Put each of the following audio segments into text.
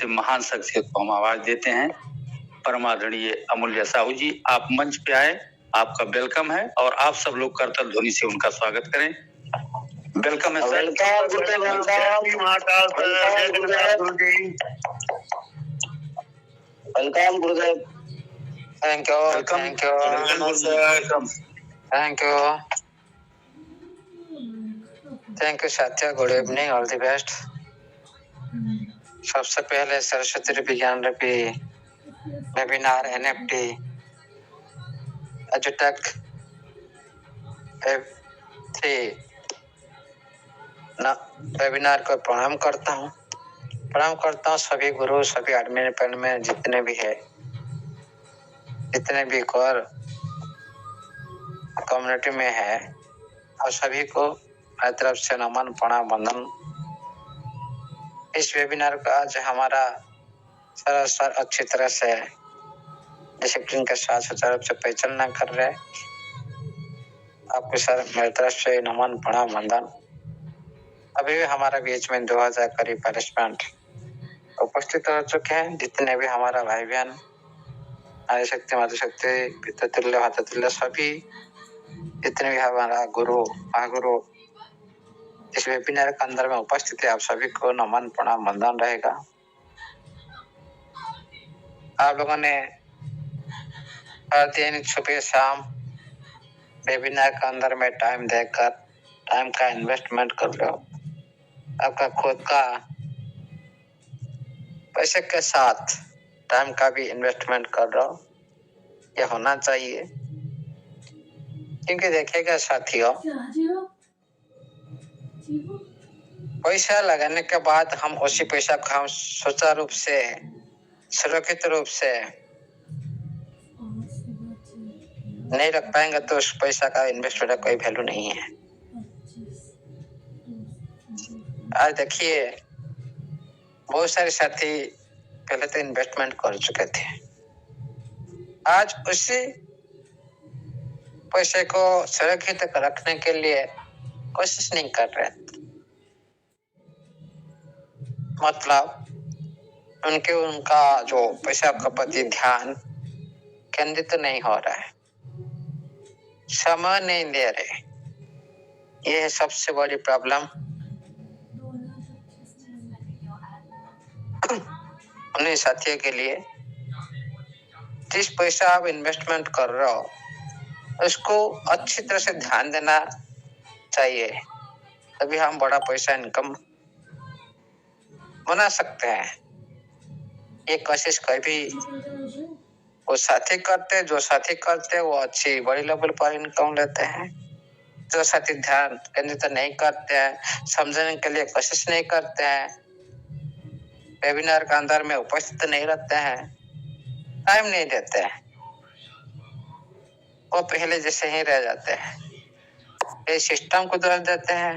ऐसे महान शख्सियत को हम आवाज देते हैं। परमादरणीय अमूल्य साहू जी, आप मंच पे आए, आपका वेलकम है और आप सब लोग करतल ध्वनि से उनका स्वागत करें। वेलकम है sir. Welcome Gurudev. Thank you, thank you, thank you, thank you साथियों। Good evening, all the best. सबसे पहले सरस्वती विज्ञान रूपी वेबिनार NFT एजुटेक F3 वेबिनार को प्रणाम करता हूँ। सभी गुरु, सभी एडमिन में जितने भी है, जितने भी कोर कम्युनिटी में है, और सभी को मेरी तरफ से नमन प्रणाम वंदन। इस वेबिनार का आज हमारा सर अच्छी तरह से डिसिप्लिन के साथ सुचारू रूप से परिचालना कर रहे हैं। आपके सर मेरी तरफ से नमन प्रणाम वंदन। अभी भी हमारा बीच में 2000 करीब पार्टिसिपेंट उपस्थित हो चुके हैं। जितने भी हमारा भाई बहन, नारी शक्ति, मातृशक्ति, पितृतुल्य, भातृतुल्य, सभी जितने भी हमारा गुरु महागुरु इस वेबिनार के अंदर में उपस्थित है, आप सभी को नमन प्रणाम वंदन रहेगा। आप लोगों ने हर दिन सुबह शाम वेबिनार के अंदर में टाइम देकर टाइम का इन्वेस्टमेंट कर लो। आपका खुद का पैसे के साथ टाइम का भी इन्वेस्टमेंट कर रहा हो, यह होना चाहिए। क्योंकि देखिएगा साथियों, पैसा लगाने के बाद हम उसी पैसा को हम सुचारू रूप से, सुरक्षित रूप से नहीं रख पाएंगे तो उस पैसा का इन्वेस्टमेंट का कोई वैल्यू नहीं है। आज देखिए, बहुत सारे साथी पहले तो इन्वेस्टमेंट कर चुके थे, आज उसी पैसे को सुरक्षित रखने के लिए कोशिश नहीं कर रहे। मतलब उनका जो पैसा का प्रति ध्यान केंद्रित नहीं हो रहा है, समय नहीं दे रहे। ये है सबसे बड़ी प्रॉब्लम। उन्हीं साथियों के लिए जिस पैसा आप इन्वेस्टमेंट कर रहे हो उसको अच्छी तरह से ध्यान देना चाहिए, तभी हम बड़ा पैसा इनकम बना सकते हैं। ये कोशिश कभी वो साथी करते, जो साथी करते वो अच्छी बड़ी लेवल पर इनकम लेते हैं। जो साथी ध्यान केंद्रित नहीं करते हैं, समझने के लिए कोशिश नहीं करते हैं, वेबिनार के अंदर में उपस्थित नहीं रहते हैं, टाइम नहीं देते हैं, वो पहले जैसे ही रह जाते हैं। ये सिस्टम को दोष देते हैं,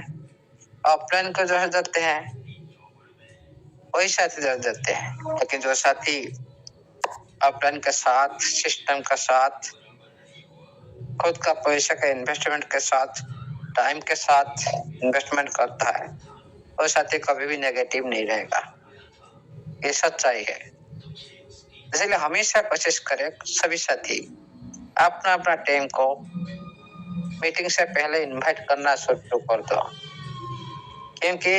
ऑफलाइन को दोष देते हैं, वही साथी दोष देते हैं। लेकिन जो साथी ऑफलाइन के साथ, सिस्टम के साथ, खुद का पैसा का इन्वेस्टमेंट के साथ, टाइम के साथ इन्वेस्टमेंट करता है, वो साथी कभी भी नेगेटिव नहीं रहेगा। ये सच्चाई है। इसलिए हमेशा कोशिश करें सभी साथी अपना अपना टीम को मीटिंग से पहले इनवाइट करना शुरू कर दो, क्योंकि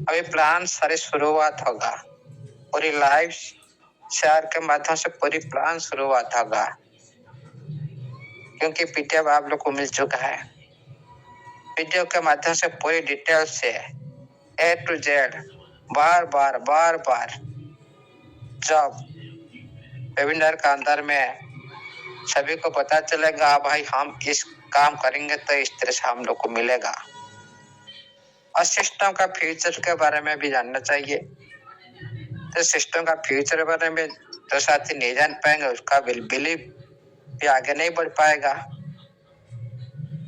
अभी प्लान सारी शुरुआत होगा। पूरी लाइव शेयर के माध्यम से पूरी प्लान शुरुआत होगा, क्योंकि पीडीएफ आप लोग को मिल चुका है। वीडियो के माध्यम से पूरी डिटेल से A to Z बार बार जब वेबिनार का अंदर में सभी को पता चलेगा, भाई हम इस काम करेंगे तो इस तरह से हम लोग को मिलेगा। और सिस्टम का फ्यूचर के बारे में भी जानना चाहिए। तो सिस्टम का फ्यूचर के बारे में जो साथी नहीं जान पाएंगे, उसका बिलीव भी आगे नहीं बढ़ पाएगा।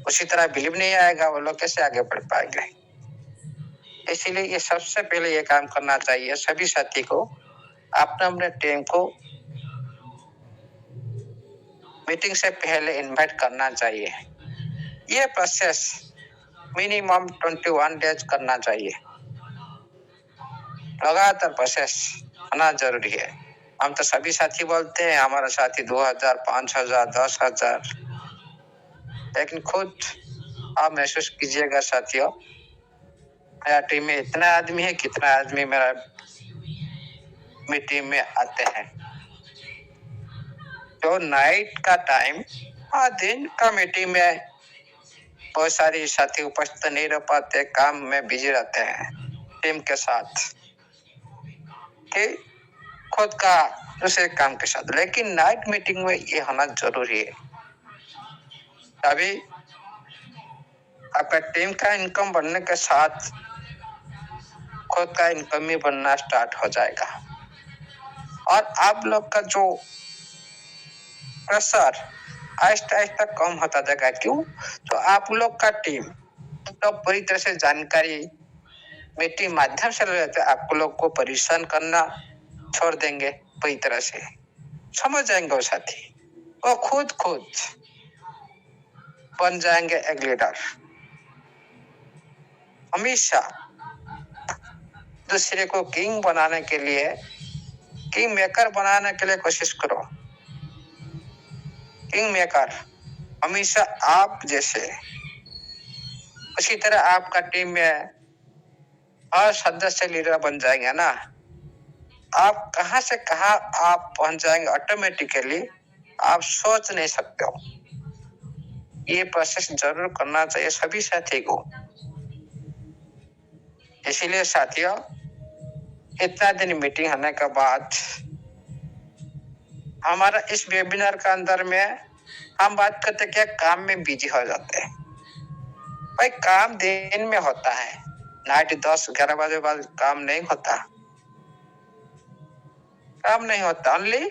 उसी तरह बिलीव नहीं आएगा, वो लोग कैसे आगे बढ़ पाएंगे। इसीलिए ये सबसे पहले ये काम करना चाहिए सभी साथी को, अपने अपने टीम को मीटिंग से पहले इनवाइट करना चाहिए। ये प्रोसेस मिनिमम 21 डेज करना चाहिए। लगातार प्रोसेस होना जरूरी है। हम तो सभी साथी बोलते हैं हमारा साथी 2000, 5000, 10,000, लेकिन खुद आप महसूस कीजिएगा साथियों, मेरा टीम में इतना आदमी है, कितना आदमी मेरा मीटिंग में आते हैं। तो नाइट का टाइम और दिन का मीटिंग में बहुत सारी साथी उपस्थित नहीं रह पाते, काम में बिजी रहते हैं टीम के साथ कि खुद का दूसरे काम के साथ, लेकिन नाइट मीटिंग में ये होना जरूरी है। तभी आपका टीम का इनकम बढ़ने के साथ खुद का इनकम भी बनना स्टार्ट हो जाएगा और आप लोग का जो प्रेशर आहिस्ता आहिस्ता कम होता जाएगा। क्यों? तो आप लोग का टीम तो पूरी तरह से जानकारी मीटिंग माध्यम से लेते, आप लोग को परेशान करना छोड़ देंगे, पूरी तरह से समझ जाएंगे वो साथी, वो खुद बन जाएंगे एक लीडर। हमेशा दूसरे को किंग बनाने के लिए, किंग मेकर बनाने के लिए कोशिश करो। किंग मेकर हमेशा आप जैसे, उसी तरह आपका टीम में हर सदस्य लीडर बन जाएंगे ना। आप कहां से कहां आप पहुंच जाएंगे ऑटोमेटिकली, आप सोच नहीं सकते हो। ये प्रोसेस जरूर करना चाहिए सभी साथी को। इसीलिए साथियों, इतना दिन मीटिंग होने के बाद हमारा इस वेबिनार का अंदर में हम बात करते क्या, काम में बिजी हो जाते हैं। भाई काम दिन में होता है, नाइट 10-11 बजे बाद काम नहीं होता, काम नहीं होता। ओनली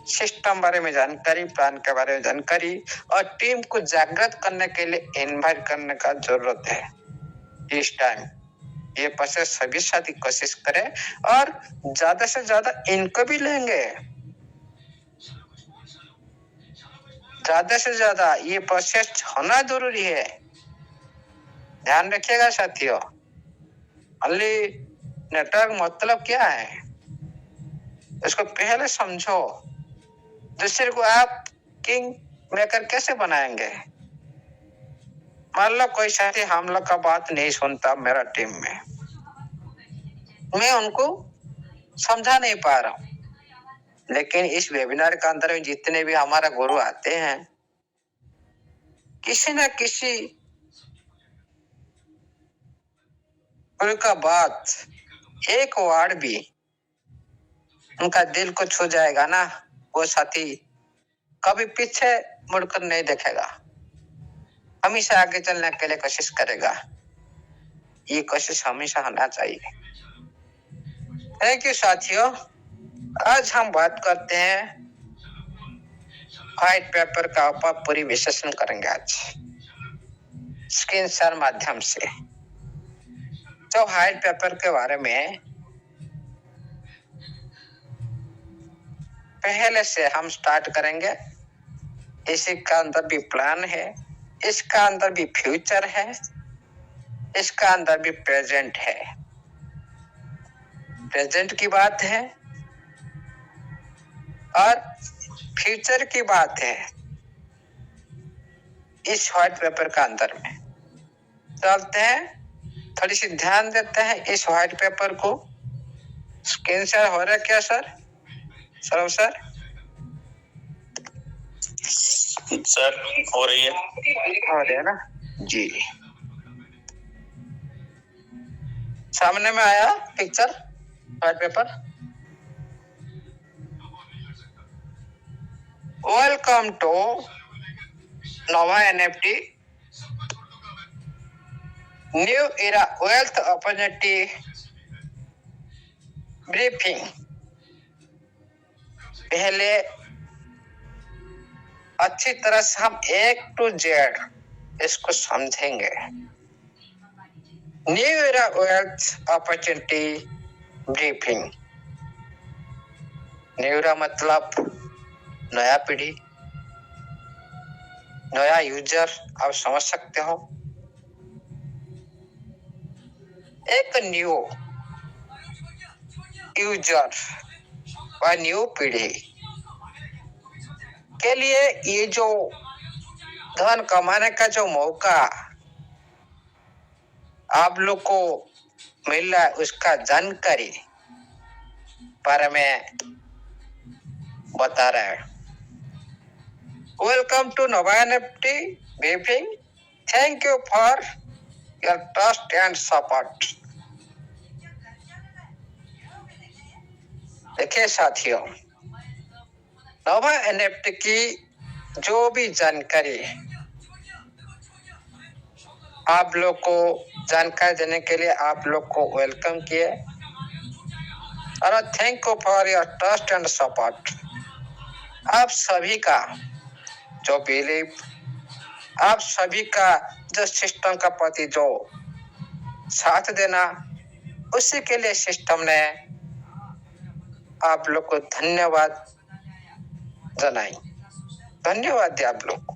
सिस्टम बारे में जानकारी, प्लान के बारे में जानकारी और टीम को जागृत करने के लिए इन्वाइट करने का जरूरत है। इस टाइम ये प्रोसेस सभी साथी कोशिश करें और ज्यादा से ज्यादा इनको भी लेंगे, ज्यादा से ज्यादा ये प्रोसेस होना जरूरी है। ध्यान रखिएगा साथियों, ओनली नेटवर्क मतलब क्या है इसको पहले समझो। दूसरे को आप किंग मेकर कैसे बनाएंगे? मान लो कोई साथी हम लोग का बात नहीं सुनता मेरा टीम में, मैं उनको समझा नहीं पा रहा हूं, लेकिन इस वेबिनार के अंदर में जितने भी हमारा गुरु आते हैं, किसी न किसी गुरु का बात, एक वर्ड भी उनका दिल को छू जाएगा ना, वो साथी कभी पीछे मुड़कर नहीं देखेगा, हमेशा आगे चलने के लिए कोशिश करेगा। ये कोशिश हमेशा होना चाहिए। थैंक यू साथियों। आज हम बात करते हैं व्हाइट पेपर का ऊपर पूरी विश्लेषण करेंगे आज स्क्रीन शेयर माध्यम से। तो व्हाइट पेपर के बारे में पहले से हम स्टार्ट करेंगे। इसका अंदर भी प्लान है, इसका अंदर भी फ्यूचर है, इसका अंदर भी प्रेजेंट है। प्रेजेंट की बात है और फ्यूचर की बात है इस व्हाइट पेपर का अंदर में। चलते हैं, थोड़ी सी ध्यान देते हैं इस व्हाइट पेपर को। स्क्रीन शेयर हो रहा है क्या सर? सर हो रही है, हो रही है ना जी। सामने में आया picture white paper. Welcome to Nova NFT new era wealth opportunity briefing. पहले अच्छी तरह से हम A to Z इसको समझेंगे। New era wealth opportunity briefing. New era मतलब नया पीढ़ी, नया यूजर, आप समझ सकते हो। एक न्यू यूजर व न्यू पीढ़ी के लिए ये जो धन कमाने का जो मौका आप लोग को मिल रहा है उसका जानकारी बारे में बता रहा है। Welcome to Nova NFT briefing. Thank you for your trust and support. देखिए साथियों, नोवा एनएफटी की जो भी जानकारी आप लोग को जानकारी देने के लिए आप लोग को वेलकम किए और thank you for your trust and support. आप सभी का जो बिलीव, आप सभी का जो सिस्टम का प्रति जो साथ देना, उसी के लिए सिस्टम ने आप लोग को धन्यवाद जनाई। धन्यवाद दिया आप लोग को।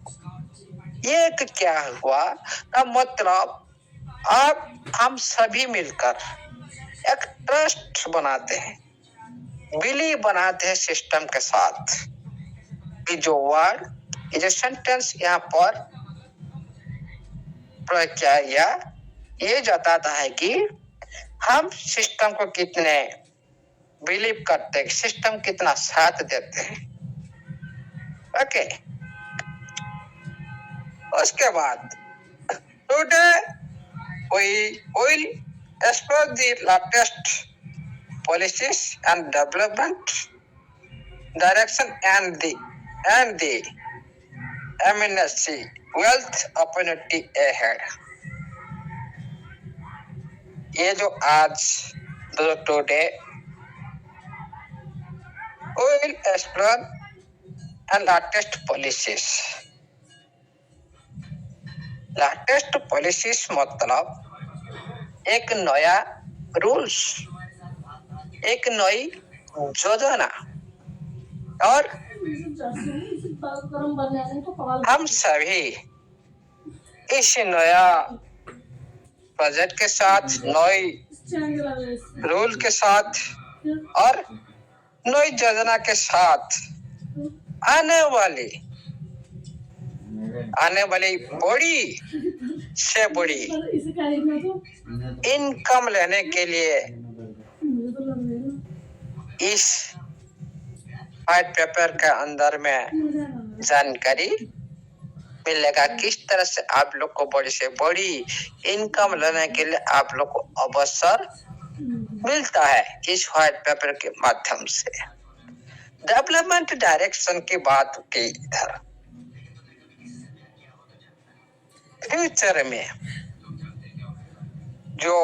ये एक क्या हुआ ना, मतलब आप हम सभी मिलकर एक ट्रस्ट बनाते हैं, बिलीव बनाते हैं सिस्टम के साथ। ये जो वर्ड, ये जो सेंटेंस यहाँ पर प्रयोग किया गया, ये बताता है कि हम सिस्टम को कितने बिलीव करते हैं, सिस्टम कितना साथ देते हैं। ओके, उसके बाद today we will explore the latest policies and development direction and the MNC wealth opportunity ahead। ये जो आज today we will explore and latest policies। Latest policies मतलब एक नया रूल्स, एक नई योजना, और हम सभी इस नया प्रोजेक्ट के साथ, नई रूल के साथ और नई योजना के साथ आने वाली बड़ी से बड़ी इनकम लेने के लिए इस व्हाइट पेपर के अंदर में जानकारी मिलेगा। किस तरह से आप लोग को बड़ी से बड़ी इनकम लेने के लिए आप लोग को अवसर मिलता है इस व्हाइट पेपर के माध्यम से। डेवलपमेंट डायरेक्शन की बात की इधर, फ्यूचर में जो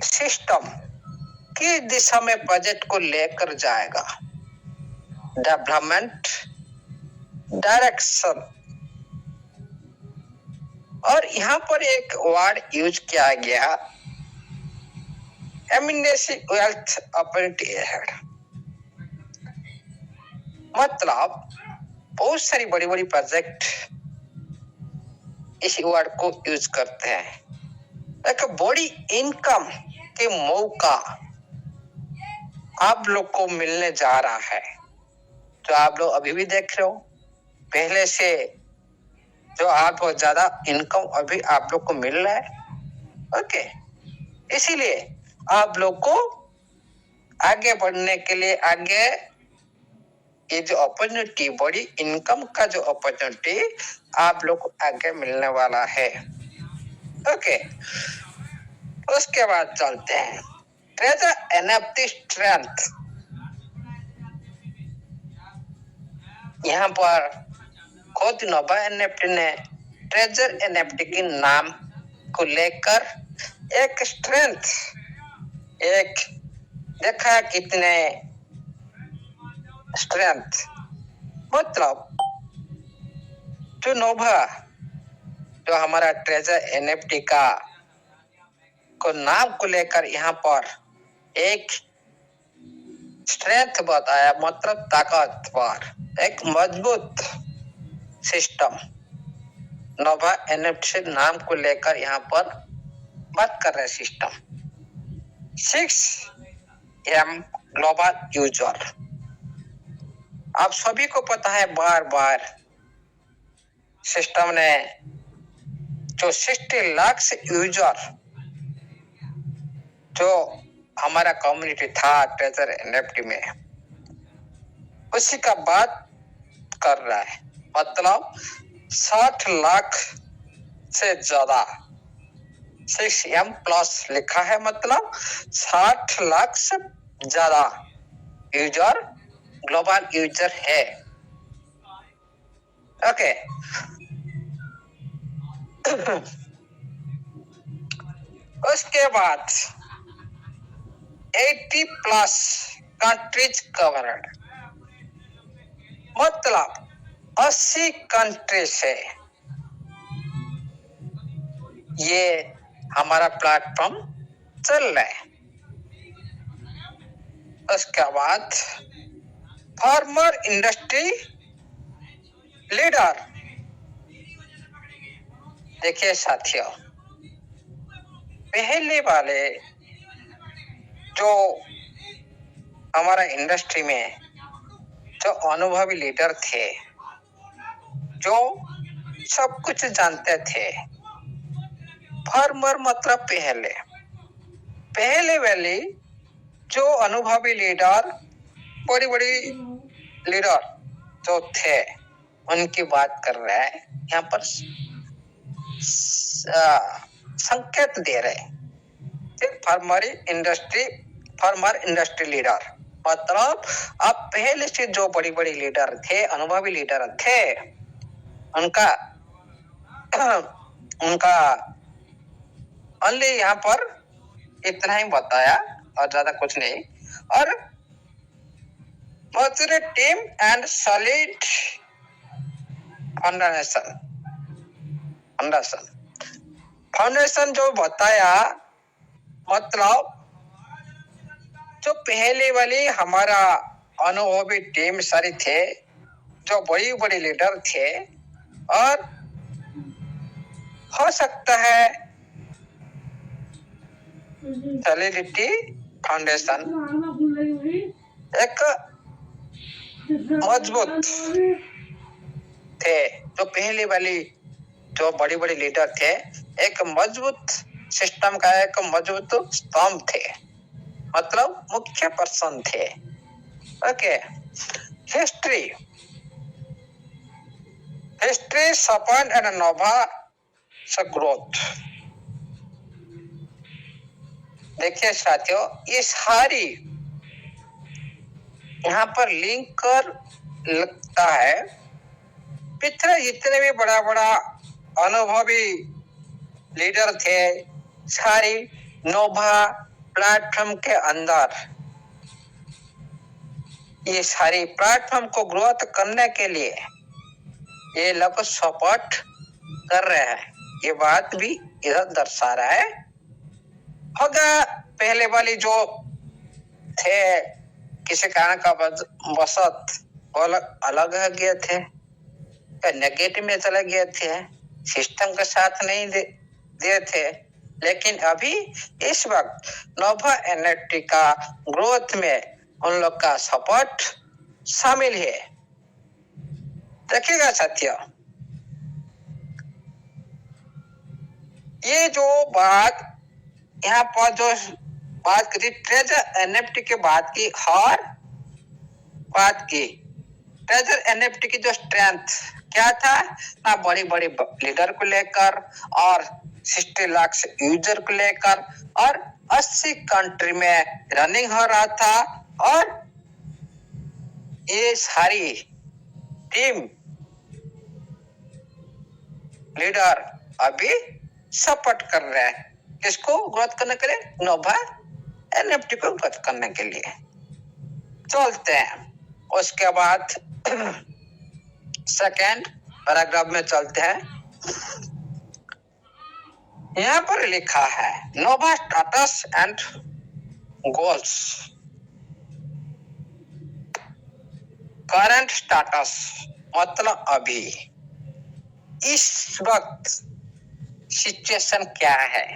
सिस्टम किस दिशा में प्रोजेक्ट को लेकर जाएगा, डेवलपमेंट डायरेक्शन। और यहाँ पर एक वर्ड यूज किया गया, एमिनेसी वेल्थ अपॉर्चुनिटी अहेड। मतलब बहुत सारी बड़ी बड़ी प्रोजेक्ट इस वर्ड को यूज करते हैं। एक बड़ी इनकम के मौका आप लोग को मिलने जा रहा है, जो आप लोग अभी भी देख रहे हो। पहले से जो आप बहुत ज्यादा इनकम अभी आप लोग को मिल रहा है। ओके, इसीलिए आप लोग को आगे बढ़ने के लिए, आगे ये जो अपॉर्चुनिटी, बड़ी इनकम का जो अपॉर्चुनिटी आप लोग को आगे मिलने वाला है। ओके, उसके बाद चलते हैं ट्रेजर एनएफटी स्ट्रेंथ। यहाँ पर खुद नोवा एनएफटी ने ट्रेजर एनएफटी के नाम को लेकर एक स्ट्रेंथ, एक देखा कितने स्ट्रेंथ मतलब जो नोवा, जो हमारा ट्रेजर एनएफटी का को नाम को लेकर यहाँ पर एक स्ट्रेंथ बताया, मतलब ताकतवर, एक मजबूत सिस्टम नोवा एनएफटी नाम को लेकर यहाँ पर बात कर रहे सिस्टम 6M ग्लोबल यूजर। आप सभी को पता है बार बार सिस्टम ने जो 60 लाख से यूजर जो हमारा कम्युनिटी था ट्रेजर एनएफटी में, उसी का बात कर रहा है। मतलब 60 लाख से ज्यादा 6M प्लस लिखा है, मतलब 60 लाख से ज्यादा यूजर ग्लोबल यूजर है। ओके उसके बाद 80 प्लस कंट्रीज कवर्ड, मतलब 80 कंट्री से ये हमारा प्लेटफॉर्म चल रहा है। उसके बाद फार्मर इंडस्ट्री लीडर, देखिए साथियों, पहले वाले जो हमारा इंडस्ट्री में जो अनुभवी लीडर थे, जो सब कुछ जानते थे, फार्मर मतलब पहले वाले जो अनुभवी लीडर, बड़ी बड़ी लीडर जो थे, उनकी बात कर रहा है यहाँ पर, संकेत दे रहे हैं फार्मर इंडस्ट्री लीडर, मतलब अब पहले से जो बड़ी बड़ी लीडर थे, अनुभवी लीडर थे, उनका ओनली यहाँ पर इतना ही बताया और ज्यादा कुछ नहीं। और टीम एंड सॉलिड फाउंडेशन जो बताया, मतलब जो पहले वाली हमारा अनुभवी टीम सारी थे, जो बड़ी बड़ी लीडर थे, और हो सकता है सॉलिडिटी फाउंडेशन एक मजबूत थे, जो पहले वाली जो बड़ी बड़ी लीडर थे, एक मजबूत सिस्टम का एक मजबूत स्तंभ थे, मतलब मुख्य पर्सन थे। Okay, history Sapan and Nova growth. देखिए साथियों, ये सारी यहाँ पर लिंक कर लगता है, पिछले जितने भी बड़ा बड़ा अनुभवी लीडर थे, सारी नोवा प्लेटफॉर्म के अंदर ये सारी प्लेटफॉर्म को ग्रोथ करने के लिए ये लोग सपोर्ट कर रहे हैं। ये बात भी इधर दर्शा रहा है। होगा पहले वाली जो थे, किसी कारण का वसत अलग हो गए थे, नेगेटिव में चले गए थे, सिस्टम के साथ नहीं दे थे, लेकिन अभी इस वक्त नोवा एनएफटी का ग्रोथ में उन लोग का सपोर्ट शामिल है। देखिएगा साथियों, ये जो बात यहाँ पर जो बात करी ट्रेजर एनएफटी के बाद की, हर बात की ट्रेजर एनएफटी की जो स्ट्रेंथ क्या था ना, बड़ी बड़ी लीडर को लेकर और 60 लाख से यूजर को लेकर और 80 कंट्री में रनिंग हो रहा था, और ये सारी टीम लीडर अभी सपोर्ट कर रहे हैं किसको ग्रोथ करने के लिए, नोवा एनएफटी को ग्रोथ करने के लिए। चलते हैं उसके बाद सेकेंड पैराग्राफ में चलते हैं। यहाँ पर लिखा है Nova status and goals. Current status मतलब अभी इस वक्त सिचुएशन क्या है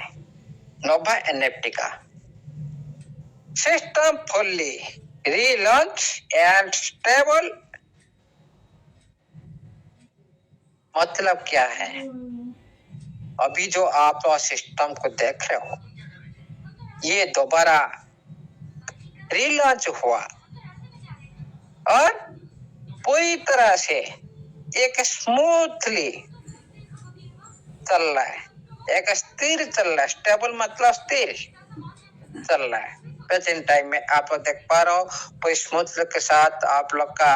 नोवा एनएफटी का। System fully relaunch and stable मतलब क्या है। अभी जो आप सिस्टम को देख रहे हो ये दोबारा रीलॉन्च हुआ और पूरी तरह से एक स्मूथली चल रहा है, एक स्थिर चल रहा है। स्टेबल मतलब स्थिर चल रहा है। प्रेजेंट टाइम में आप लोग देख पा रहे हो कोई स्मूथ के साथ आप लोग का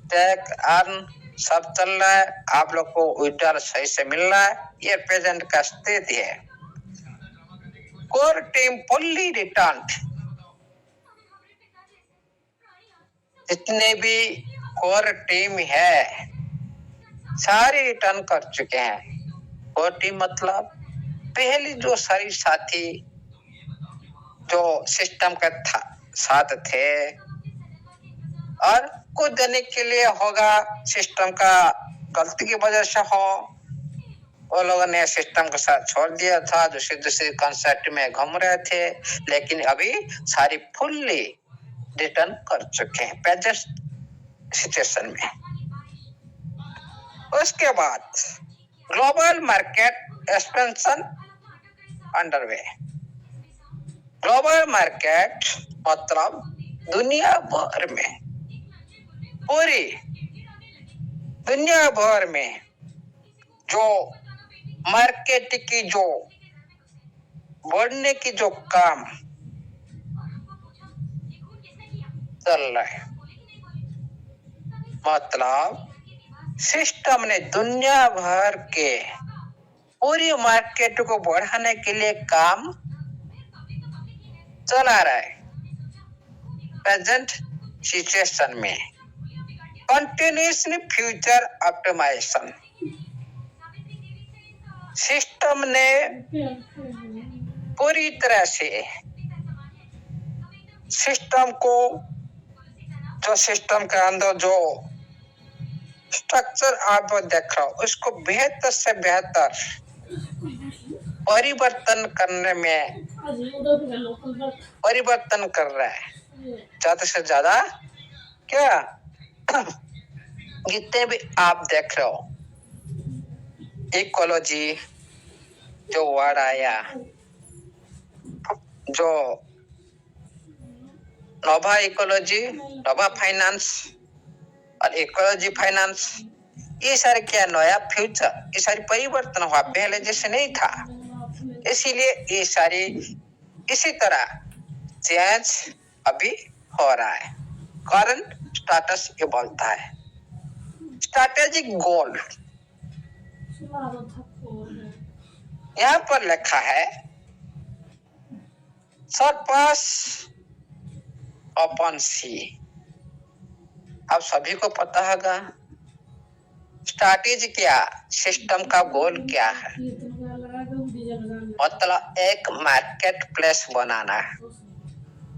टेक अर्न सब चल रहा है, आप लोग को विड्रॉल सही से मिल रहा है। ये प्रेजेंट का स्थिति है। कोर टीम फुल्ली रिटर्न, जितने भी कोर टीम है सारे रिटर्न कर चुके हैं। कोर टीम मतलब पहले जो सारी साथी जो सिस्टम का साथ थे और कुछ देने के लिए होगा सिस्टम का गलती की वजह से हो वो लोगों ने सिस्टम के साथ छोड़ दिया था, दूसरे दूसरे कॉन्सेप्ट में घूम रहे थे, लेकिन अभी सारी फुल्ली रिटर्न कर चुके हैं प्रेजेंट सिचुएशन में। उसके बाद global market expansion underway. Global market मतलब दुनिया भर में, पूरी दुनिया भर में जो मार्केट की जो बढ़ने की जो काम चल रहा है, मतलब सिस्टम ने दुनिया भर के पूरी मार्केट को बढ़ाने के लिए काम चला रहा है प्रेजेंट सिचुएशन में। कंटिन्यूअसली फ्यूचर ऑप्टिमाइजेशन, सिस्टम ने पूरी तरह से सिस्टम को जो सिस्टम के अंदर जो स्ट्रक्चर आप देख रहे हो उसको बेहतर से बेहतर परिवर्तन करने में परिवर्तन कर रहा है। ज्यादा से ज्यादा क्या जितने भी आप देख रहे हो इकोलॉजी जो वर्ड आया, जो नोवा इकोलॉजी, नोवा फाइनेंस और इकोलॉजी फाइनेंस, ये सारे क्या नया फ्यूचर, ये सारी परिवर्तन हुआ, पहले जैसे नहीं था। इसीलिए ये सारी इसी तरह चेंज अभी हो रहा है। करंट स्टेटस ये बोलता है। स्ट्रैटेजिक गोल यहाँ पर लिखा है सरपास ओपन सी। आप सभी को पता होगा स्ट्रैटेजी क्या, सिस्टम का गोल क्या है। मतलब एक मार्केट प्लेस बनाना है।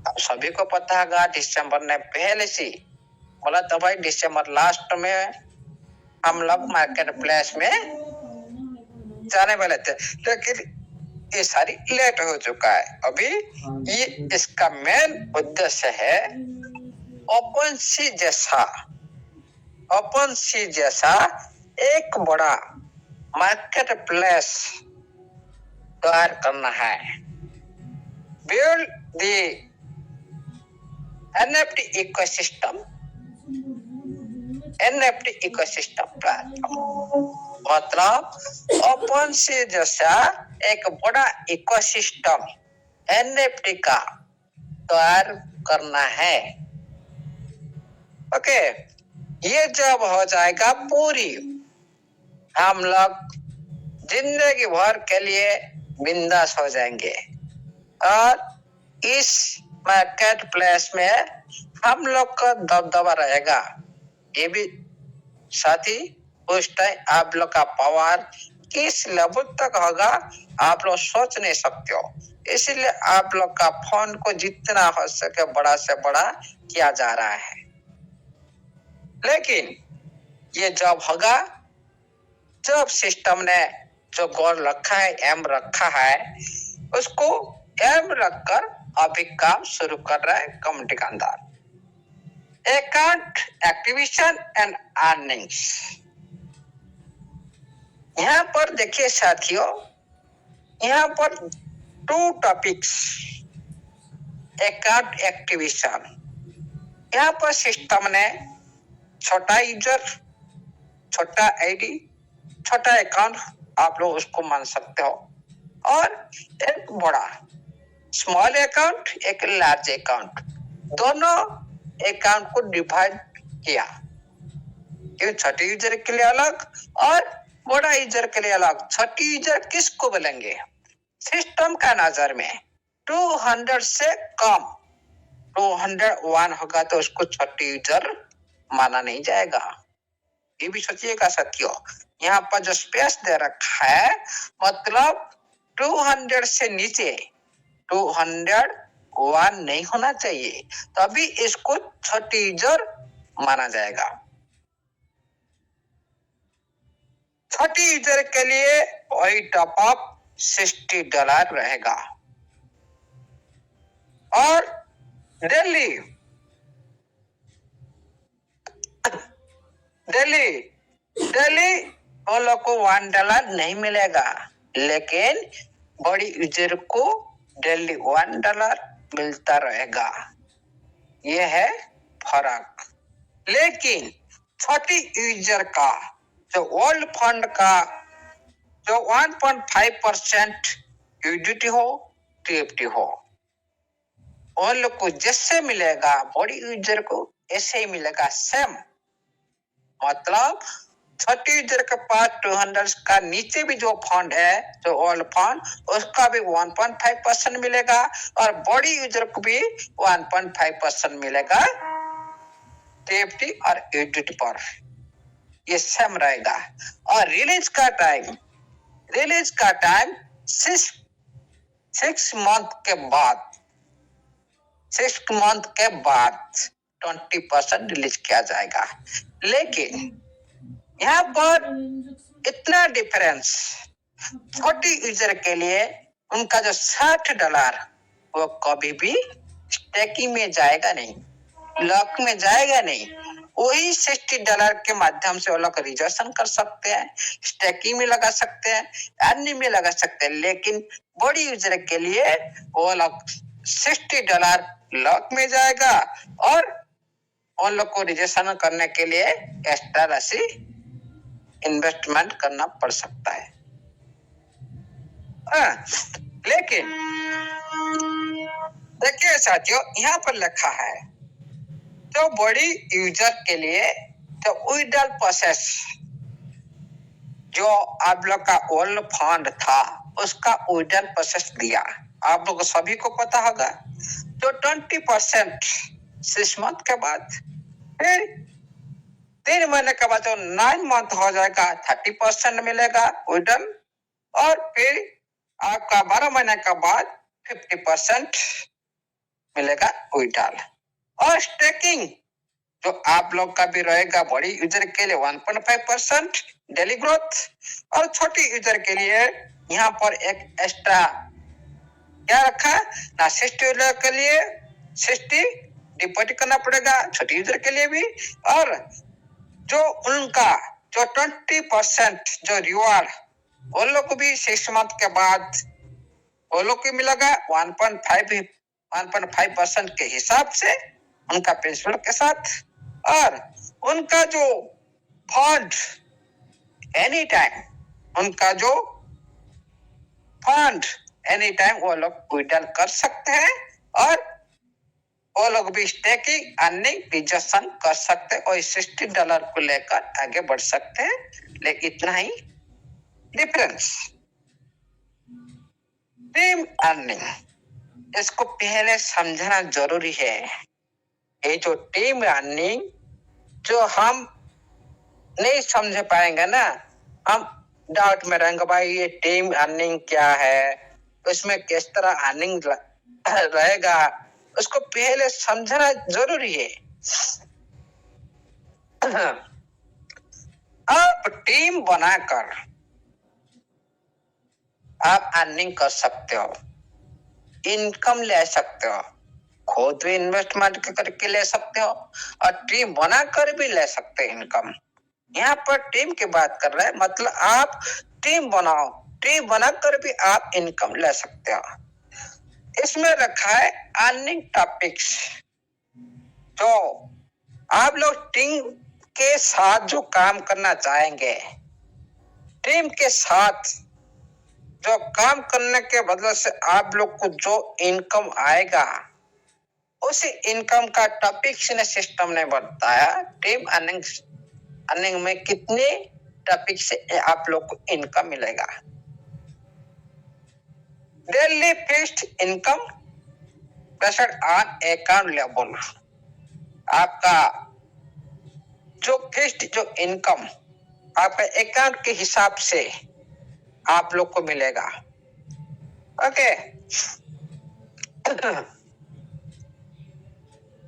आप सभी को पता होगा दिसंबर ने पहले से बोला तो भाई दिसंबर लास्ट में हम लोग मार्केट प्लेस में जाने वाले थे, लेकिन ये सारी लेट हो चुका है। अभी ये इसका मेन उद्देश्य है ओपन सी जैसा एक बड़ा मार्केट प्लेस तैयार करना है। Build the NFT ecosystem, NFT ecosystem मतलब ओपन सी जैसा एक बड़ा इकोसिस्टम एनएफटी का तैयार करना है। ओके, ये जब हो जाएगा पूरी, हम लोग जिंदगी भर के लिए बिंदास हो जाएंगे और इस मार्केट प्लेस में हम लोग का दबदबा रहेगा। ये भी साथ ही उस टाइम आप लोग का पावर किस लेवल तक होगा आप लोग सोच नहीं सकते हो। इसीलिए आप लोग का फोन को जितना हो सके बड़ा से बड़ा किया जा रहा है। लेकिन ये जब होगा जब सिस्टम ने जो गोल रखा है, एम रखा है, उसको एम रखकर अभी काम शुरू कर रहा है कम दुकानदार। Account activation and earnings. यहाँ पर देखिए साथियों, यहाँ पर 2 टॉपिक्स। अकाउंट एक्टिवेशन, यहाँ पर सिस्टम ने छोटा यूजर, छोटा आईडी, छोटा अकाउंट आप लोग उसको मान सकते हो, और एक बड़ा स्मॉल अकाउंट, एक लार्ज अकाउंट, दोनों अकाउंट को डिवाइड किया। छोटे यूजर के लिए अलग और बड़ा यूजर के लिए अलग। छोटी यूजर किसको बोलेंगे? सिस्टम का नजर में 200 से कम 201 होगा तो उसको छोटी यूजर माना नहीं जाएगा। ये भी सोचिएगा साथियों, यहाँ पर जो स्पेस दे रखा है मतलब 200 से नीचे 201 नहीं होना चाहिए, तभी इसको छोटी यूजर माना जाएगा। छोटी यूजर के लिए वही टॉप अप $60 रहेगा। और डेली वो लोग को $1 नहीं मिलेगा, लेकिन बड़ी यूजर को डेली $1 मिलता रहेगा। यह है फर्क। लेकिन छोटी यूजर का जो ओल्ड फंड का जो 1.5% यूडिटी हो, टीएफटी हो, उन लोग को जैसे मिलेगा बड़ी यूजर को ऐसे ही मिलेगा सेम। मतलब छोटी यूजर के पास 200 का नीचे भी जो फंड है, जो ओल्ड फंड, उसका भी 1.5% मिलेगा, और बड़ी यूजर को भी 1.5% मिलेगा टीएफटी और यूडिटी पर। ये सेम रहेगा। और रिलीज का टाइम 6 मंथ के बाद 20% रिलीज किया जाएगा। लेकिन यहाँ पर इतना डिफरेंस, छोटी यूजर के लिए उनका जो $60 वो कभी भी स्टेकिंग में जाएगा नहीं, लॉक में जाएगा नहीं। वही $60 के माध्यम से वो लोग रिजर्वेशन कर सकते हैं, स्टेकिंग में लगा सकते हैं, अर्निंग में लगा सकते हैं। लेकिन बड़ी यूजर के लिए वो लोग $60 लॉक में जाएगा, और उन लोग को रिजर्वेशन करने के लिए एक्स्ट्रा राशि इन्वेस्टमेंट करना पड़ सकता है। लेकिन देखिए साथियों, यहाँ पर लिखा है तो बड़ी यूजर के लिए तो विड्रॉल प्रोसेस जो आप लोग का ओल्ड फंड था उसका विड्रॉल प्रोसेस दिया, आप लोग सभी को पता होगा। तो 20% 6 मंथ के बाद, फिर 3 महीने के बाद जो 9 मंथ हो जाएगा 30% मिलेगा विड्रॉल, और फिर आपका 12 महीने के बाद 50% मिलेगा विड्रॉल। और स्टेकिंग जो आप लोग का भी रहेगा बड़ी यूजर के लिए 1.5% डेली ग्रोथ, और छोटी यूजर के लिए यहाँ पर एक एक्स्ट्रा क्या रखा ना, 60 यूजर के लिए 60 डिपॉजिट करना पड़ेगा, छोटी यूजर के लिए भी। और जो उनका जो 20% जो रिवार्ड वो लोग को भी 6 मंथ के बाद वो लोग को मिलेगा 1.5% के हिसाब से उनका प्रिंसिपल के साथ। और उनका जो फंड एनी टाइम, उनका जो फंड एनी टाइम वो लोग विड्रॉल कर सकते हैं, और वो लोग भी स्टेकिंग अर्निंग रिजर्वेशन कर सकते हैं, और $60 को लेकर आगे बढ़ सकते हैं। लेकिन इतना ही डिफरेंस। टीम अर्निंग, इसको पहले समझना जरूरी है। ये जो टीम अर्निंग जो हम नहीं समझ पाएंगे ना, हम डाउट में रहेंगे भाई ये टीम अर्निंग क्या है, उसमें किस तरह अर्निंग रहेगा, उसको पहले समझना जरूरी है। आप टीम बनाकर आप अर्निंग कर सकते हो, इनकम ले सकते हो, खुद भी इन्वेस्टमेंट करके ले सकते हो और टीम बनाकर भी ले सकते हो इनकम। यहाँ पर टीम की बात कर रहे हैं, मतलब आप टीम बनाओ, टीम बनाकर भी आप इनकम ले सकते हो। इसमें रखा है अर्निंग टॉपिक्स, तो आप लोग टीम के साथ जो काम करना चाहेंगे, टीम के साथ जो काम करने के बदले से आप लोग को जो इनकम आएगा, उसी इनकम का टॉपिक्स ने सिस्टम ने बताया। टीम अर्निंग में कितने टॉपिक से आप लोग को इनकम मिलेगा। Daily fixed income based on account level, आपका जो फिक्स्ड जो इनकम आपका अकाउंट के हिसाब से आप लोग को मिलेगा। Okay,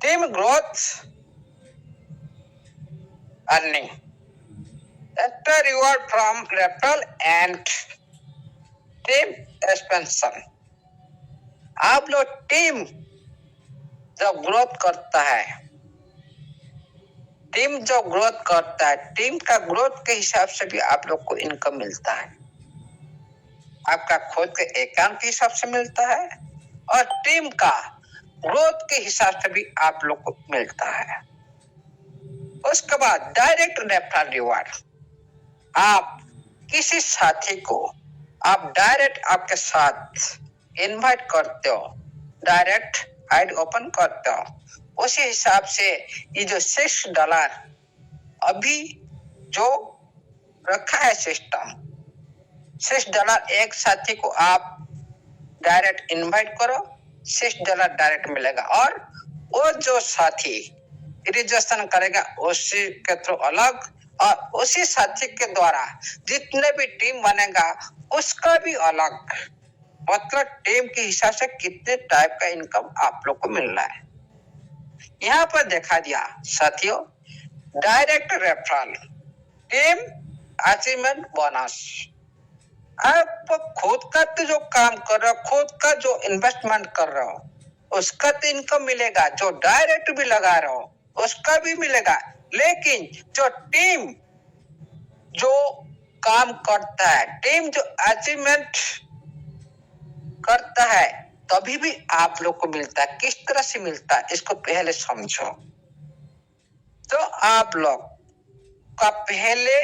team growth earning, extra reward from referral and team expansion. आप लोग टीम जब ग्रोथ करता है, टीम जो ग्रोथ करता है, टीम का ग्रोथ के हिसाब से भी आप लोग को इनकम मिलता है। आपका खुद के अकाउंट के हिसाब से मिलता है और टीम का ग्रोथ के हिसाब से भी आप लोग को मिलता है। उसके बाद डायरेक्ट रेफरल रिवार्ड, आप किसी साथी को आप डायरेक्ट आपके साथ इनवाइट करते हो, डायरेक्ट आईडी ओपन करते हो, उसी हिसाब से ये जो $6 अभी जो रखा है सिस्टम, $6 एक साथी को आप डायरेक्ट इनवाइट करो, $6 डायरेक्ट मिलेगा और वो जो साथी रजिस्ट्रेशन करेगा उसी के थ्रू अलग, और उसी साथी के द्वारा जितने भी टीम बनेगा उसका भी अलग, मतलब टीम के हिसाब से कितने टाइप का इनकम आप लोग को मिल रहा है। यहाँ पर देखा दिया साथियों, direct referral, team achievement bonus, आप खुद का तो जो काम कर रहे हो, खुद का जो इन्वेस्टमेंट कर रहे हो उसका तो इनकम मिलेगा, जो डायरेक्ट भी लगा रहे हो उसका भी मिलेगा, लेकिन जो टीम जो काम करता है, टीम जो अचीवमेंट करता है, तभी भी आप लोग को मिलता है। किस तरह से मिलता है इसको पहले समझो। तो आप लोग का पहले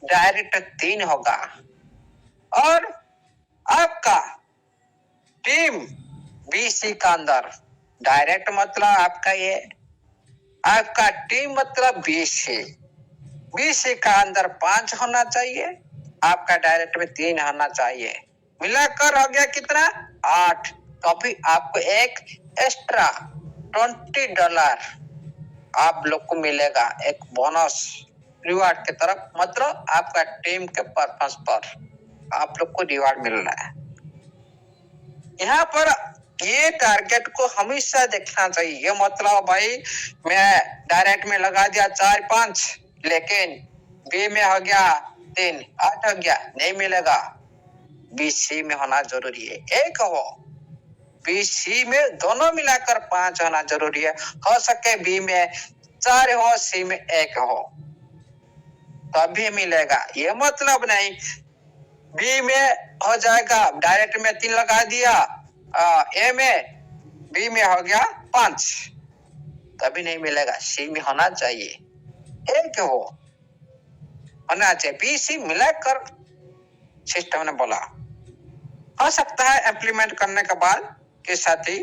डायरेक्ट 3 होगा और आपका टीम BC का अंदर डायरेक्ट मतलब आपका ये, आपका टीम मतलब BC का अंदर 5 होना चाहिए, आपका डायरेक्ट में 3 होना चाहिए, मिलाकर हो गया कितना 8। तो अभी आपको एक एक्स्ट्रा $20 आप लोग को मिलेगा, एक बोनस रिवार्ड की तरफ, मतलब आपका टीम के पर्पस पर आप लोग को रिवार्ड मिल रहा है। यहाँ पर ये टारगेट को हमेशा देखना चाहिए। ये मतलब भाई मैं डायरेक्ट में लगा दिया 4-5, लेकिन बी में हो गया 3, 8 हो गया, नहीं मिलेगा। BC में होना जरूरी है, एक हो BC में दोनों मिलाकर 5 होना जरूरी है, हो सके B में 4 हो, C में 1 हो, तभी मिलेगा। ये मतलब नहीं B में हो जाएगा, डायरेक्ट में 3 लगा दिया, A में B में हो गया 5, तभी नहीं मिलेगा। C में होना चाहिए, एक होना चाहिए, BC मिलाकर सिस्टम ने बोला। हो सकता है इम्प्लीमेंट करने के बाद के साथ ही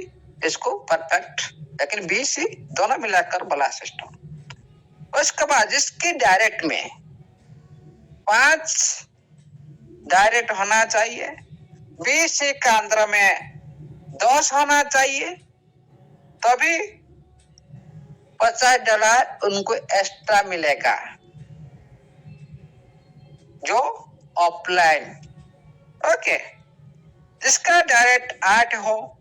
इसको परफेक्ट, लेकिन BC दोनों मिलाकर बोला सिस्टम। उसके बाद इसकी डायरेक्ट में 5 डायरेक्ट होना चाहिए, BC का अंदर में 10 होना चाहिए, तभी $50 उनको एक्स्ट्रा मिलेगा। जो ऑफलाइन, ओके, जिसका डायरेक्ट 8 हो,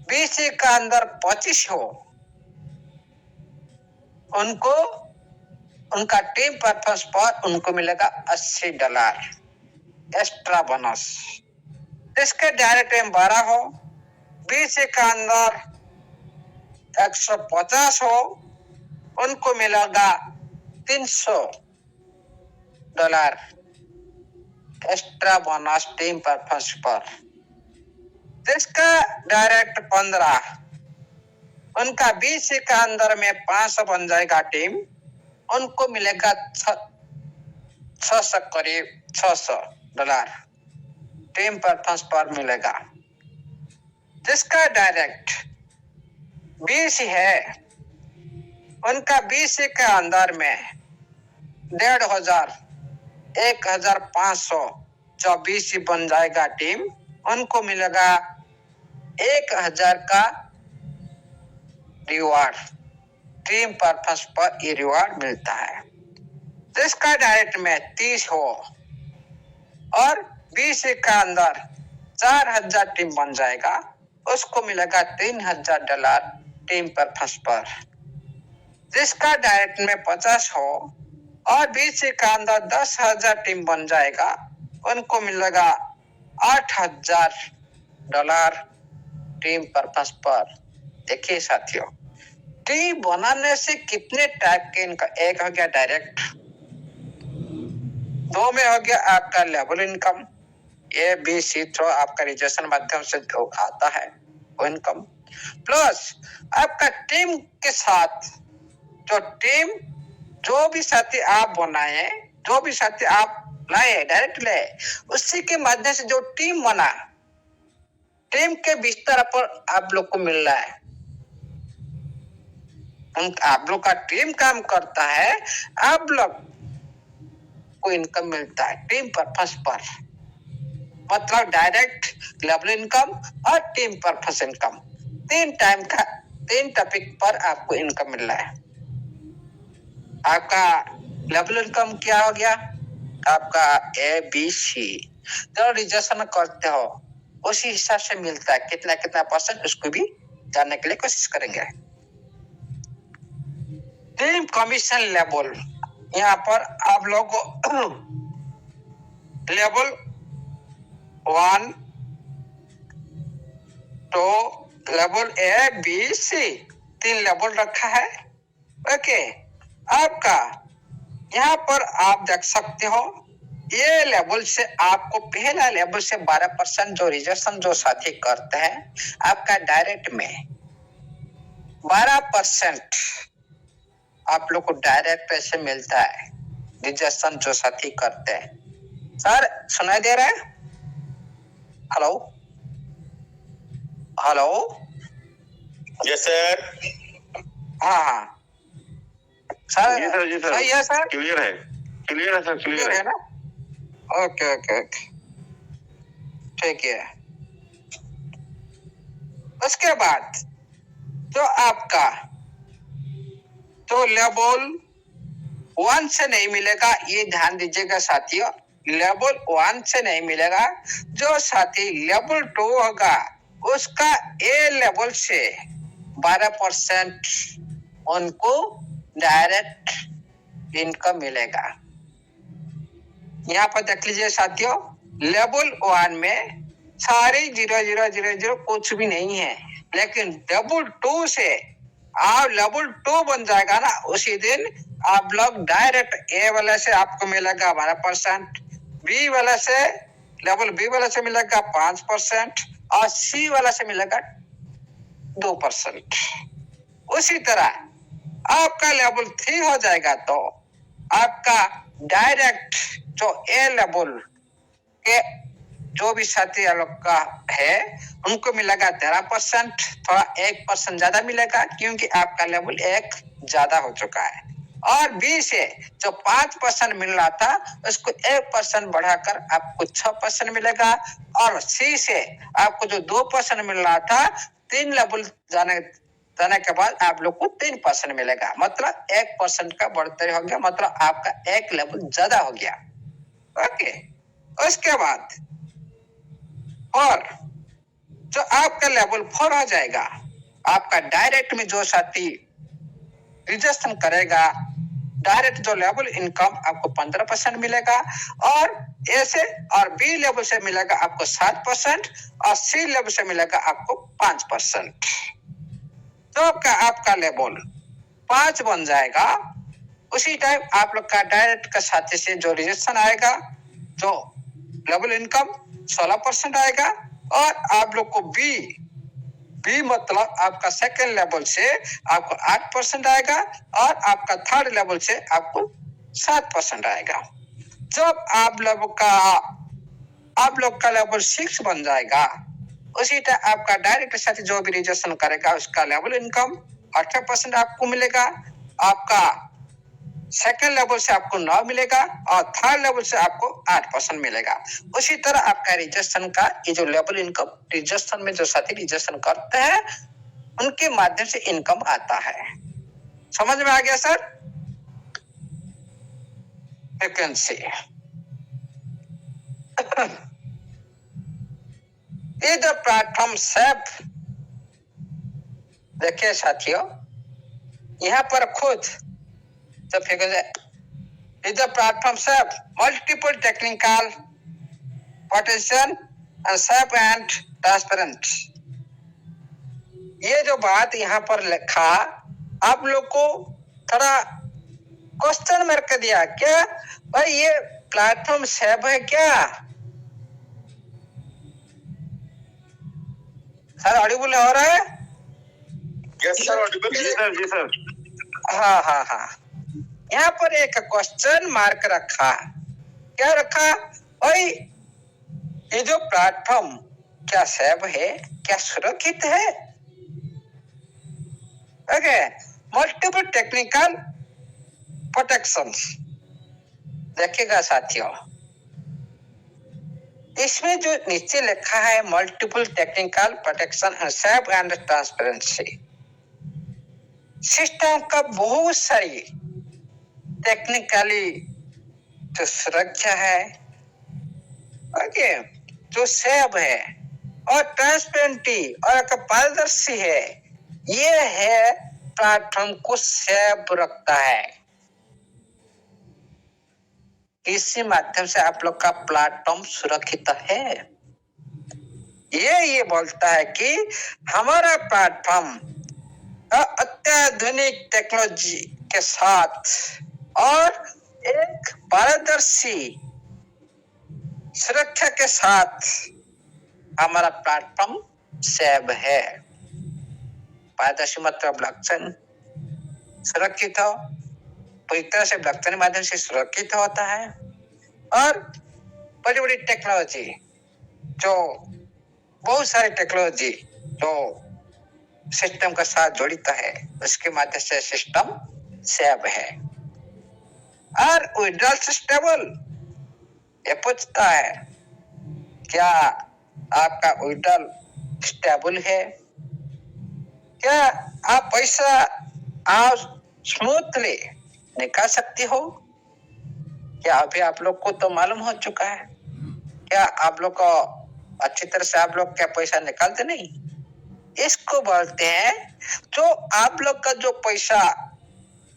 बीसी का अंदर 25 हो, उनको उनका टीम परफॉर्मेंस पर उनको मिलेगा $80 एक्स्ट्रा बोनस। जिसके डायरेक्ट एम 12 हो, बीसी का अंदर 150 हो, उनको मिलेगा $300 एक्स्ट्रा बोनस टीम परफॉर्मेंस पर। जिसका डायरेक्ट 15, उनका बीसी का अंदर में 500 बन जाएगा टीम, उनको मिलेगा 600 करीब $600 टीम परफॉर्मेंस पर मिलेगा। जिसका डायरेक्ट 20 है, उनका बीसी के अंदर में 1500 1500 जो बीसी बन जाएगा टीम, उनको मिलेगा 1000 का रिवार्ड, टीम परफॉर्मेंस पर ये रिवार्ड मिलता है। जिसका डायरेक्ट में 30 हो और बीसी का अंदर 4000 टीम बन जाएगा, उसको मिलेगा $3000 टीम परफॉर्मेंस पर। जिसका डायरेक्ट में 50 हो और बीसी का अंदर 10,000 टीम बन जाएगा, उनको मिलेगा $8000 टीम परपस पर। देखिए साथियों, टीम बनाने से कितने टाइप के इनका, एक हो गया डायरेक्ट, दो में हो गया आपका level income, A B C through आपका रजिस्ट्रेशन माध्यम से जो आता है वो इनकम, प्लस आपका टीम के साथ जो भी साथी आप बनाए, जो भी साथी आप लाए डायरेक्ट ले, उसी के माध्यम से जो टीम बना, टीम के बिस्तर पर आप लोग को मिल रहा है। आप लोग का टीम काम करता है, आप लोग को इनकम मिलता है टीम पर्पस पर, मतलब डायरेक्ट लेवल इनकम और टीम पर्पस इनकम, तीन टॉपिक पर आपको इनकम मिल रहा है। आपका लेवल इनकम क्या हो गया, आपका ABC जो रिजर्वेशन करते हो उसी हिसाब से मिलता है, कितना परसेंट, उसको भी जानने के लिए कोशिश करेंगे। टीम कमीशन लेवल, यहाँ पर आप लोग लेवल 1 तो लेवल ABC 3 लेवल रखा है। ओके, आपका यहाँ पर आप देख सकते हो, ये लेवल से आपको पहला लेवल से 12% जो रिजर्वेशन जो साथी करते हैं, आपका डायरेक्ट में 12% आप लोग को डायरेक्ट पैसे मिलता है, रिजर्वेशन जो साथी करते हैं। सर सुनाई दे रहा है? Hello hello, yes sir. हाँ सर, जी सर, सही है सर, क्लियर है सर, क्लियर है ना? ओके, ठीक है। उसके बाद तो आपका तो लेवल 1 से नहीं मिलेगा, ये ध्यान दीजिएगा साथियों, लेवल 1 से नहीं मिलेगा। जो साथी लेवल 2 होगा उसका ए लेवल से 12% उनको डायरेक्ट इनकम मिलेगा। यहाँ पर देख लीजिए साथियों, लेवल 1 में सारे 0 कुछ भी नहीं है, लेकिन लेवल 2 से आप लेवल 2 बन जाएगा ना, उसी दिन आप लोग डायरेक्ट ए वाले से आपको मिलेगा 12%, बी वाले से लेवल बी वाले से मिलेगा 5% और सी वाला से मिलेगा 2%। उसी तरह आपका लेवल 3 हो जाएगा तो आपका डायरेक्ट जो ए लेवल के जो भी साथी लोग का है उनको मिलेगा 13%, थोड़ा 1% ज्यादा मिलेगा क्योंकि आपका लेवल 1 ज्यादा हो चुका है। और बी से जो 5% मिल रहा था उसको 1% बढ़ाकर आपको 6% मिलेगा, और सी से आपको जो 2% मिल रहा था 3 लेवल जाने के बाद आप लोग को 3% मिलेगा, मतलब 1% का बढ़ोतरी हो गया, मतलब आपका 1 लेवल ज्यादा हो गया। ओके, उसके बाद और जो आपका लेवल 4 हो जाएगा, आपका डायरेक्ट में जो साथी रजिस्ट्रेशन करेगा, डायरेक्ट जो लेवल इनकम आपको 15% मिलेगा, और ए से और बी लेवल से मिलेगा आपको 7% और सी लेवल से मिलेगा आपको 5%। तो आपका लेवल 5 बन जाएगा, उसी टाइम आप लोग का डायरेक्ट का साथी से जो रजिस्ट्रेशन आएगा, जो लेवल इनकम 16% आएगा, और आप लोग को बी मतलब आपका सेकंड लेवल से आपको 8% आएगा, और आपका थर्ड लेवल से आपको 7% आएगा। जब आप लोग का लेवल 6 बन जाएगा, उसी टाइम आपका डायरेक्ट साथी जो भी रजिस्ट्रेशन करेगा उसका लेवल इनकम 18% आपको मिलेगा, आपका सेकंड लेवल से आपको 9 मिलेगा, और थर्ड लेवल से आपको 8% मिलेगा। उसी तरह आपका रजिस्ट्रेशन का ये जो लेवल इनकम रजिस्ट्रेशन में जो साथी रजिस्ट्रेशन करते हैं उनके माध्यम से इनकम आता है। समझ में आ गया सर? वैकेंसी ये जो प्लेटफॉर्म सेप, देखिए साथियों, यहाँ पर खुद तो is a platform SAP, multiple technical potential and SAP and transparent। ये जो बात यहाँ पर लिखा, आप लोग को थोड़ा क्वेश्चन मार्क दिया क्या भाई, ये प्लेटफॉर्म SAP है क्या? सर ऑडिबल हो रहा है? Yes sir, audible. जी सर, जी सर। हाँ, यहाँ पर एक क्वेश्चन मार्क रखा, क्या रखा भाई, ये जो प्लेटफॉर्म क्या सेफ है, क्या सुरक्षित है? ओके, मल्टीपल टेक्निकल प्रोटेक्शन, देखिएगा साथियों, इसमें जो नीचे लिखा है multiple technical protection and safe and transparency, system का बहुत सारी टेक्निकली जो सुरक्षा है, ओके, जो सेफ है और ट्रांसपेरेंटी और पारदर्शी है, ये है प्लेटफॉर्म को सेफ रखता है। इसी माध्यम से आप लोग का प्लेटफॉर्म सुरक्षित है। ये बोलता है कि हमारा प्लेटफॉर्म अत्याधुनिक टेक्नोलॉजी के साथ और एक पारदर्शी सुरक्षा के साथ हमारा प्लेटफॉर्म सेफ है। पारदर्शी मतलब ब्लॉकचेन सुरक्षित हो, पूरी तरह से ब्लॉकचेन के माध्यम से सुरक्षित होता है, और बड़ी बड़ी टेक्नोलॉजी, जो बहुत सारी टेक्नोलॉजी जो सिस्टम के साथ जड़ित है, उसके माध्यम से सिस्टम सेफ है। और विड्रॉल स्टेबल, ये पूछता है क्या आपका विड्रॉल स्टेबल है, क्या आप पैसा आप स्मूथली निकाल सकते हो? क्या अभी आप लोग को तो मालूम हो चुका है, क्या आप लोग को अच्छी तरह से आप लोग क्या पैसा निकालते नहीं? इसको बोलते हैं जो आप लोग का जो पैसा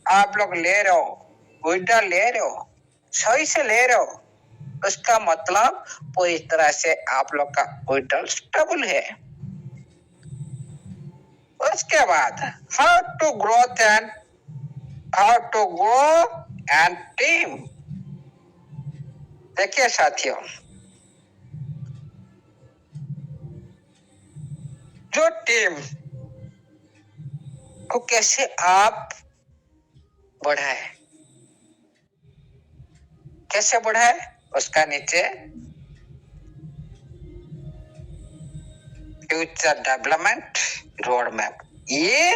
आप लोग ले रहे हो, विड्रॉल ले रहे हो, सही से ले रहे हो, उसका मतलब पूरी तरह से आप लोग का विड्रॉल स्टेबल है। उसके बाद how to grow and team, देखिए साथियों, जो टीम को कैसे आप बढ़ाए, कैसे बढ़ाए, उसका नीचे फ्यूचर डेवलपमेंट रोड मैप, ये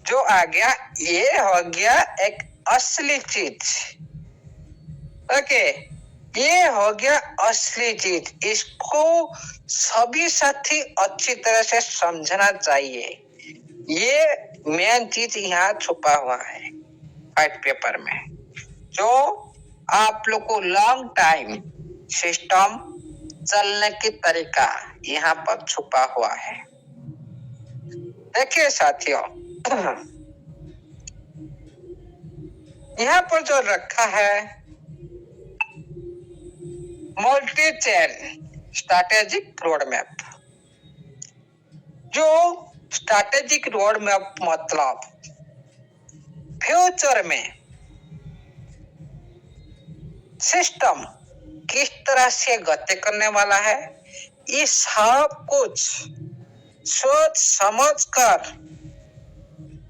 जो आ गया, ये हो गया एक असली चीज। ओके, ये हो गया असली चीज, इसको सभी साथी अच्छी तरह से समझना चाहिए। ये मेन चीज यहाँ छुपा हुआ है व्हाइट पेपर में, जो आप लोग को लॉन्ग टाइम सिस्टम चलने की तरीका यहाँ पर छुपा हुआ है। देखिए साथियों, यहाँ पर जो रखा है multi chain strategic road map. जो स्ट्रैटेजिक रोड मैप मतलब फ्यूचर में सिस्टम किस तरह से गति करने वाला है, ये सब कुछ सोच समझ कर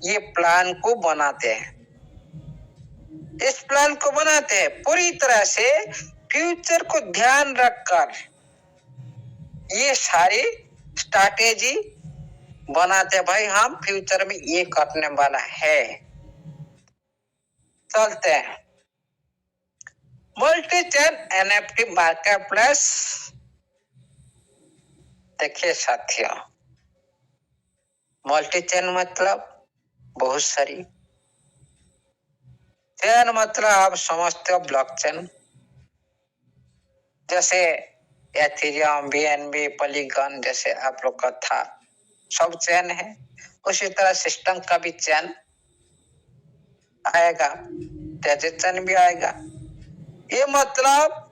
ये प्लान को बनाते हैं। इस प्लान को बनाते हैं पूरी तरह से फ्यूचर को ध्यान रखकर ये सारी स्ट्रैटेजी बनाते हैं। भाई हम फ्यूचर में ये करने वाला है। चलते हैं multi chain NFT market place. देखिए साथियों, मल्टी चेन मतलब बहुत सारी, चेन मतलब आप समझते हो ब्लॉकचेन, जैसे एथेरियम, बीएनबी, पॉलीगन जैसे आप लोग का था, सब चेन है। उसी तरह सिस्टम का भी चेन आएगा, डिजिट चेन भी आएगा। ये मतलब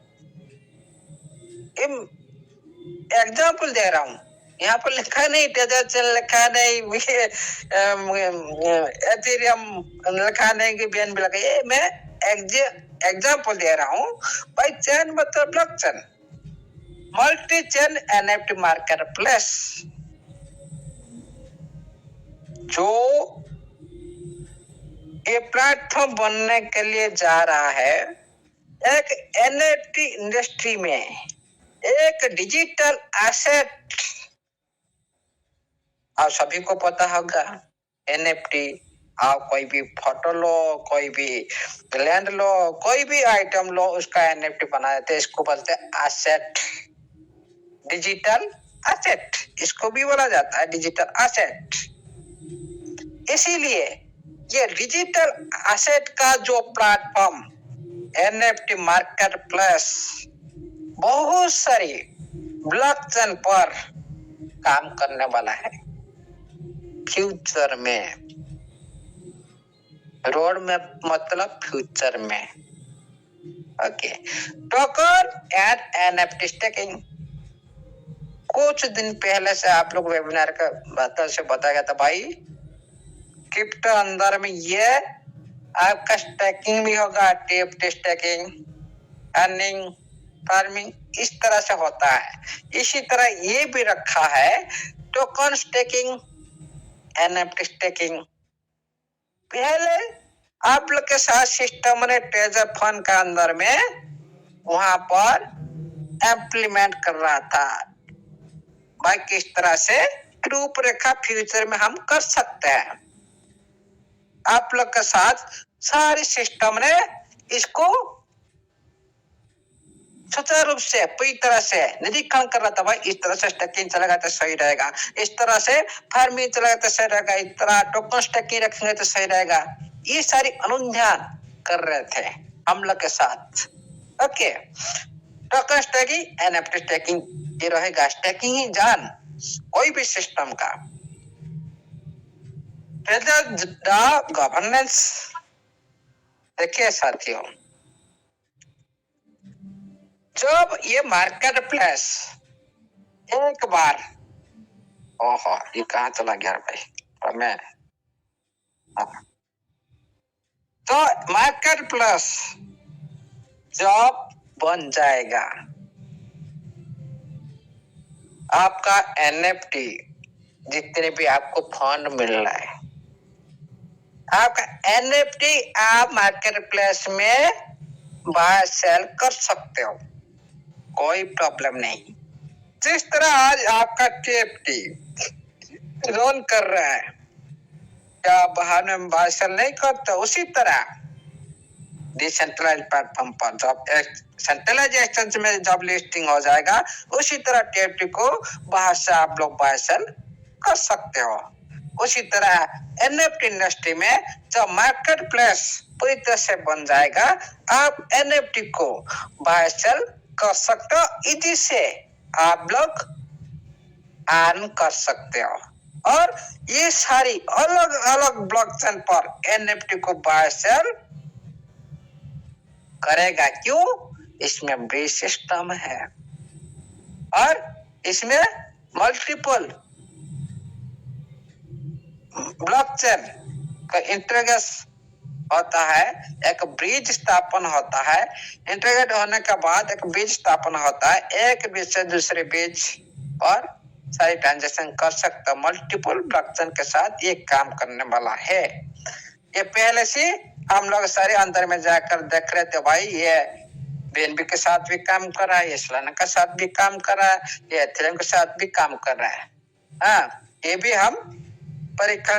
एग्जाम्पल दे रहा हूँ, यहाँ पर लिखा नहीं डिजिट चेन, लिखा नहीं एथेरियम, लिखा नहीं कि बीएनबी लगा। ये मैं एग्जाम्पल दे रहा हूँ। भाई चेन मतलब blockchain, multi chain NFT market place जो ये प्लेटफॉर्म बनने के लिए जा रहा है। एक एनएफटी इंडस्ट्री में एक डिजिटल एसेट, आप सभी को पता होगा एनएफटी। आप कोई भी फोटो लो, कोई भी लैंड लो, कोई भी आइटम लो, उसका एनएफटी बना देते हैं। इसको बोलते हैं एसेट, डिजिटल एसेट इसको भी बोला जाता है, डिजिटल एसेट। इसीलिए ये डिजिटल एसेट का जो प्लेटफॉर्म एनएफटी मार्केट प्लेस बहुत सारी ब्लॉकचेन पर काम करने वाला है फ्यूचर में। रोड मैप मतलब फ्यूचर में। Okay, token and NFT staking. कुछ दिन पहले से आप लोग वेबिनार का बातों से बताया गया था भाई, क्रिप्टो अंदर में ये आपका स्टेकिंग भी होगा, टेप स्टेकिंग, अर्निंग, फार्मिंग, इस तरह से होता है। इसी तरह ये भी रखा है टोकन स्टेकिंग, एनएफटी स्टेकिंग। पहले आप लोग के साथ सिस्टम ने ट्रेजर फंड का अंदर में वहां पर इम्प्लीमेंट कर रहा था भाई, किस तरह से रूपरेखा फ्यूचर में हम कर सकते हैं। आप लोग के साथ सारी सिस्टम ने इसको सुचारू रूप से पूरी तरह से निरीक्षण कर रहा था भाई, इस तरह से स्टेकिंग चलेगा तो सही रहेगा, इस तरह से फार्मिंग चलेगा तो सही रहेगा, इस तरह टोकन स्टेकिंग रखेंगे तो सही रहेगा। ये सारी अनुध्यान कर रहे थे हम लोग के साथ। Okay, token staking, NFT staking, ये रहेगा स्टेकिंग ही जान कोई भी सिस्टम का। गवर्नेंस देखिए साथियों, जब ये मार्केट प्लेस एक बार, ओहो ये कहाँ चला गया भाई मैं, तो मार्केट प्लेस जब बन जाएगा, आपका एनएफटी जितने भी आपको फंड मिल रहा है, आपका एनएफटी आप मार्केट प्लेस में बाय सेल कर सकते हो, कोई प्रॉब्लम नहीं। जिस तरह आज आपका टीएफटी रन कर रहा है, क्या बाहर में बाय सेल नहीं करते, उसी तरह डिसेंट्रलाइज प्लेटफॉर्म पर जब सेंट्रलाइज एक्सचेंज में जब लिस्टिंग हो जाएगा, उसी तरह टीएफटी को बाहर से आप लोग बाय सेल कर सकते हो। उसी तरह एनएफटी इंडस्ट्री में जब मार्केट प्लेस पूरी तरह से बन जाएगा, आप एनएफटी को बाय सेल कर सकते हो, इजी से आप लोग अर्न कर सकते हो। और ये सारी अलग अलग ब्लॉकचेन पर एनएफटी को बाय सेल करेगा। क्यों? इसमें ब्रिज सिस्टम है और इसमें मल्टीपल ब्लॉकचेन का इंटरगेशन होता है, एक ब्रिज स्थापन होता है। इंटीग्रेट होने के बाद एक ब्रिज स्थापन होता है, एक ब्रिज से दूसरे ब्रिज और सारी ट्रांजैक्शन कर सकता है। मल्टीपल ब्लॉकचेन के साथ ये काम करने वाला है। ये पहले से हम लोग सारे अंदर में जाकर देख रहे थे भाई, ये बीएनबी के साथ भी काम कर रहा है, ये सोलाना के साथ भी काम कर रहा है, ये एथेरियम के साथ भी काम कर रहा है। हाँ, ये भी हम परीक्षा